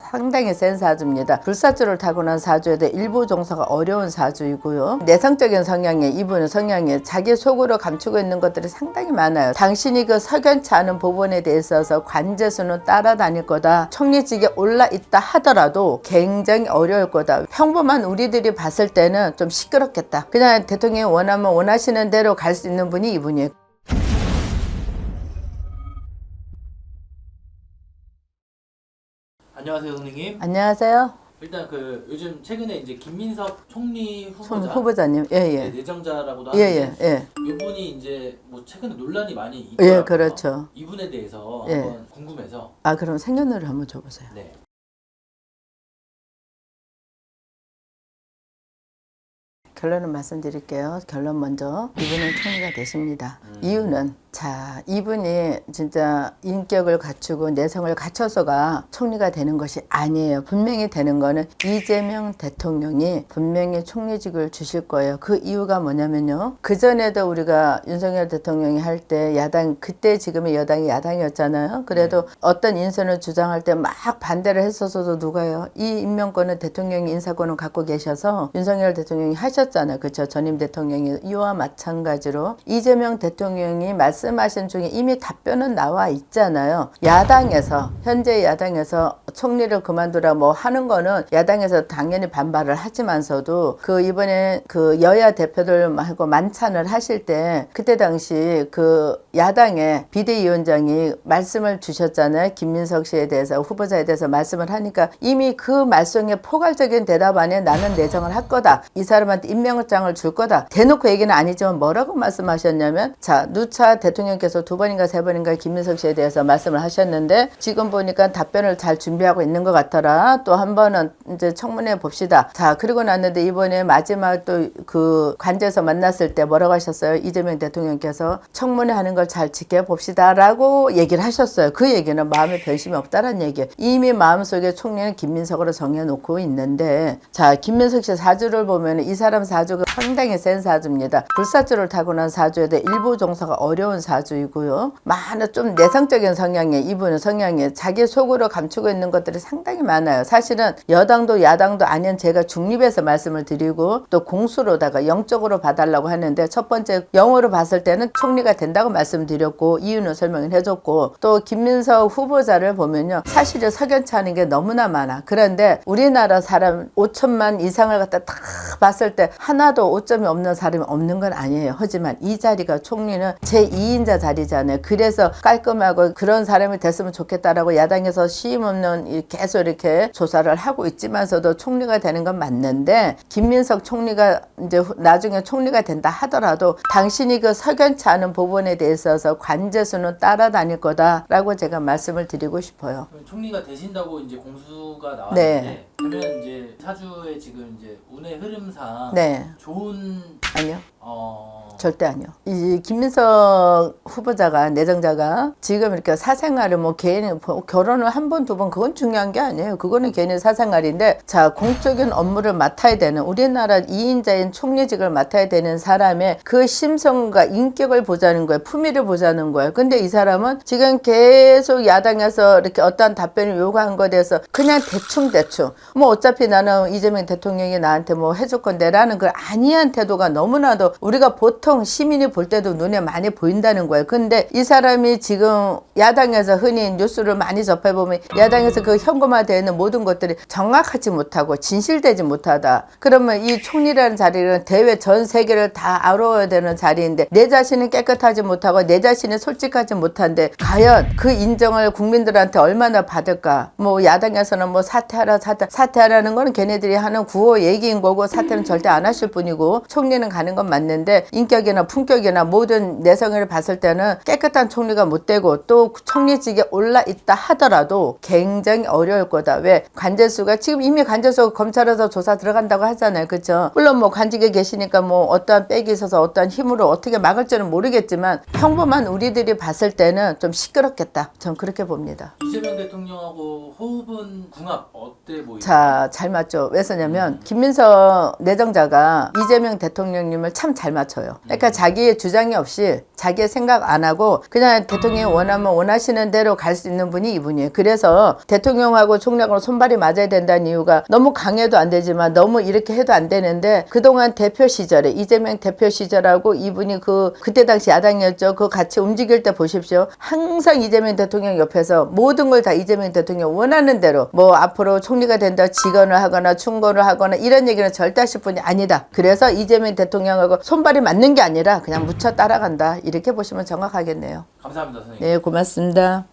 상당히 센 사주입니다. 불사조를 타고난 사주에도 일부 종사가 어려운 사주이고요. 내성적인 성향에 이분의 성향에 자기 속으로 감추고 있는 것들이 상당히 많아요. 당신이 그 석연치 않은 부분에 대해서 관제수는 따라다닐 거다. 총리직에 올라 있다 하더라도 굉장히 어려울 거다. 평범한 우리들이 봤을 때는 좀 시끄럽겠다. 그냥 대통령이 원하면 원하시는 대로 갈 수 있는 분이 이분이에요. 안녕하세요, 선생님. 안녕하세요. 일단 요즘 최근에 이제 김민석 총리 후보자님, 네, 내정자라고도 예, 하는데 예. 이분이 이제 뭐 최근에 논란이 많이 있더라고요. 예, 그렇죠. 이분에 대해서 예. 한번 궁금해서. 아, 그럼 생년월일 한번 줘보세요. 네. 결론은 말씀드릴게요. 결론 먼저. 이분은 총리가 되십니다. 이유는 자, 이분이 진짜 인격을 갖추고 내성을 갖춰서가 총리가 되는 것이 아니에요. 분명히 되는 거는 이재명 대통령이 분명히 총리직을 주실 거예요. 그 이유가 뭐냐면요. 그전에도 우리가 윤석열 대통령이 할 때 야당, 그때 지금의 여당이 야당이었잖아요. 그래도 어떤 인선을 주장할 때 막 반대를 했었어도 누가요? 이 임명권은 대통령이 인사권을 갖고 계셔서 윤석열 대통령이 하셨잖아요. 그렇죠? 전임 대통령이 이와 마찬가지로 이재명 대통령이 말씀하신 중에 이미 답변은 나와 있잖아요. 야당에서 현재 야당에서 총리를 그만두라 뭐 하는 거는 야당에서 당연히 반발을 하지만서도 그 이번에 그 여야 대표들하고 만찬을 하실 때 그때 당시 그 야당의 비대위원장이 말씀을 주셨잖아요. 김민석 씨에 대해서 후보자에 대해서 말씀을 하니까 이미 그 말씀에 포괄적인 대답 안에 나는 내정을 할 거다. 이 사람한테 임명장을 줄 거다. 대놓고 얘기는 아니지만 뭐라고 말씀하셨냐면 자 누차 대통령께서 2번인가 3번인가 김민석 씨에 대해서 말씀을 하셨는데 지금 보니까 답변을 잘 준비하고 있는 것 같더라. 또 한 번은 이제 청문회 봅시다. 자 그리고 났는데 이번에 마지막 또 그 관제에서 만났을 때 뭐라고 하셨어요? 이재명 대통령께서 청문회 하는 걸 잘 지켜봅시다 라고 얘기를 하셨어요. 그 얘기는 마음에 변심이 없다는 얘기예요. 이미 마음속에 총리는 김민석으로 정해놓고 있는데 자 김민석 씨 사주를 보면 이 사람 사주가 상당히 센 사주입니다. 불사조를 타고난 사주에도 일부 종사가 어려운 사주이고요. 많은 좀 내성적인 성향에 이분의 성향에 자기 속으로 감추고 있는 것들이 상당히 많아요. 사실은 여당도 야당도 아닌 제가 중립에서 말씀을 드리고 또 공수로다가 영적으로 봐달라고 하는데 첫 번째 영어로 봤을 때는 총리가 된다고 말씀드렸고 이유는 설명을 해줬고 또 김민석 후보자를 보면요. 사실은 석연치 않은 게 너무나 많아. 그런데 우리나라 사람 5천만 이상을 갖다 다 봤을 때 하나도 5점이 없는 사람이 없는 건 아니에요. 하지만 이 자리가 총리는 제2인자 자리잖아요. 그래서 깔끔하고 그런 사람이 됐으면 좋겠다라고 야당에서 쉼없는 계속 이렇게 조사를 하고 있지만서도 총리가 되는 건 맞는데 김민석 총리가 이제 나중에 총리가 된다 하더라도 당신이 그 석연치 않은 부분에 대해서 관제수는 따라다닐 거다라고 제가 말씀을 드리고 싶어요. 총리가 되신다고 이제 공수가 나왔는데 네. 그러면 이제 사주에 지금 이제 운의 흐름상 네. 좋은 아니요. 절대 아니요. 이 김민석 후보자가 내정자가 지금 이렇게 사생활을 뭐 개인 결혼을 한 번, 2번 그건 중요한 게 아니에요. 그거는 개인의 사생활인데 자 공적인 업무를 맡아야 되는 우리나라 2인자인 총리직을 맡아야 되는 사람의 그 심성과 인격을 보자는 거예요. 품위를 보자는 거예요. 근데 이 사람은 지금 계속 야당에서 이렇게 어떠한 답변을 요구한 것에 대해서 그냥 대충 뭐 어차피 나는 이재명 대통령이 나한테 뭐 해줄 건데 라는 그 아니한 태도가 너무나도 우리가 보통 시민이 볼 때도 눈에 많이 보인다는 거예요. 근데 이 사람이 지금 야당에서 흔히 뉴스를 많이 접해보면 야당에서 그 현금화되어 있는 모든 것들이 정확하지 못하고 진실되지 못하다. 그러면 이 총리라는 자리는 대외 전 세계를 다 알아야 되는 자리인데 내 자신은 깨끗하지 못하고 내 자신이 솔직하지 못한데 과연 그 인정을 국민들한테 얼마나 받을까? 뭐 야당에서는 뭐 사퇴하라는 거는 걔네들이 하는 구호 얘기인 거고 사퇴는 절대 안 하실 분이고 총리는 가는 건 맞는데 인격이나 품격이나 모든 내성을 봤을 때는 깨끗한 총리가 못 되고 또 총리직에 올라 있다 하더라도 굉장히 어려울 거다. 왜? 관제수가 지금 이미 관제수 검찰에서 조사 들어간다고 하잖아요. 그렇죠? 물론 뭐 관직에 계시니까 뭐 어떠한 백이 있어서 어떠한 힘으로 어떻게 막을지는 모르겠지만 평범한 우리들이 봤을 때는 좀 시끄럽겠다. 전 그렇게 봅니다. 이재명 대통령하고 호흡은 궁합 그때 뭐 자, 잘 맞죠. 왜냐면 김민석 내정자가 이재명 대통령님을 참 잘 맞춰요. 그러니까 자기의 주장이 없이 자기의 생각 안 하고 그냥 대통령이 원하면 원하시는 대로 갈 수 있는 분이 이분이에요. 그래서 대통령하고 총리하고 손발이 맞아야 된다는 이유가 너무 강해도 안 되지만 너무 이렇게 해도 안 되는데 그동안 대표 시절에 이재명 대표 시절하고 이분이 그때 당시 야당이었죠. 그 같이 움직일 때 보십시오. 항상 이재명 대통령 옆에서 모든 걸 다 이재명 대통령 원하는 대로 뭐 앞으로 총리가 된다 직언을 하거나 충고를 하거나 이런 얘기는 절대 하실 분이 아니다. 그래서 이재명 대통령하고 손발이 맞는 게 아니라 그냥 묻혀 따라간다. 이렇게 보시면 정확하겠네요. 감사합니다, 선생님. 네, 고맙습니다.